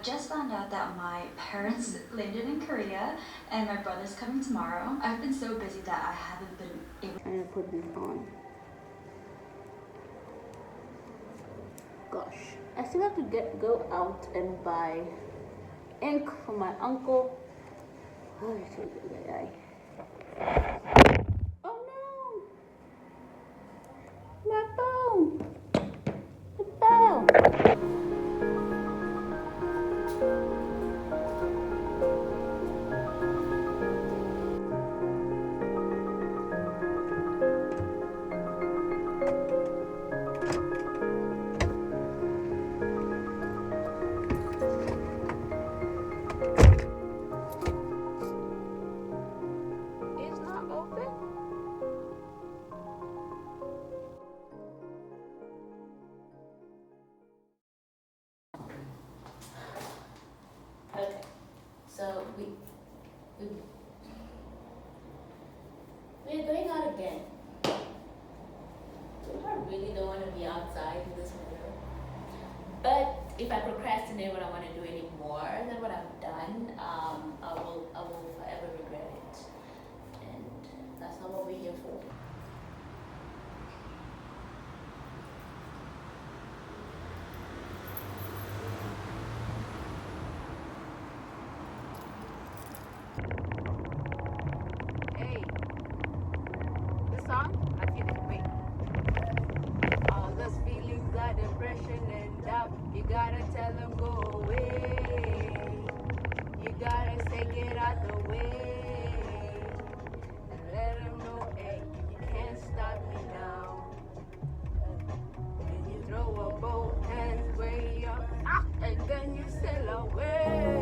just found out that my parents landed in Korea and my brother's coming tomorrow. I've been so busy that I haven't been able to put this on. Gosh, I still have to go out and buy ink for my uncle. Oh no! My phone! The phone! It's not open? Okay, so we're going out again. I really don't want to be outside in this weather. But if I procrastinate what I want to do any more than what I've done, I will forever regret it. And that's not what we're here for. Hey, this song, I feel it great. All those feelings, that depression and doubt, you gotta tell them go away. You gotta say get out the way and let them know, hey, you can't stop me now. And you throw up both hands way up, and then you sail away.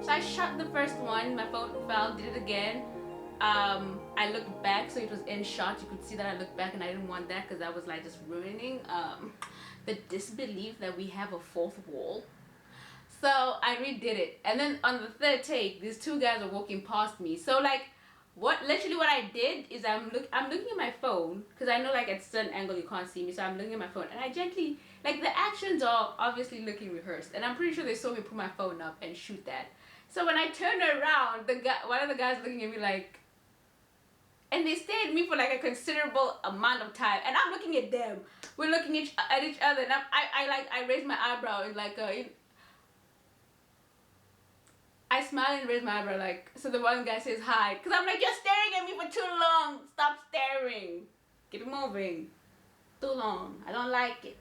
So I shot the first one, my phone fell, did it again. I looked back, so it was in shot. You could see that I looked back, and I didn't want that because that was like just ruining the disbelief that we have a fourth wall. So I redid it, and then on the third take, these two guys are walking past me. So like, literally what I did is I'm looking at my phone because I know like at a certain angle you can't see me, so I'm looking at my phone and I gently, like, the actions are obviously looking rehearsed, and I'm pretty sure they saw me put my phone up and shoot that. So when I turned around, one of the guys looking at me like, and they stared at me for like a considerable amount of time, and I'm looking at them. We're looking at each other, and I raised my eyebrow and like I smile and raise my eyebrow like, so the one guy says hi, because I'm like, you're staring at me for too long. Stop staring. Keep it moving. Too long. I don't like it.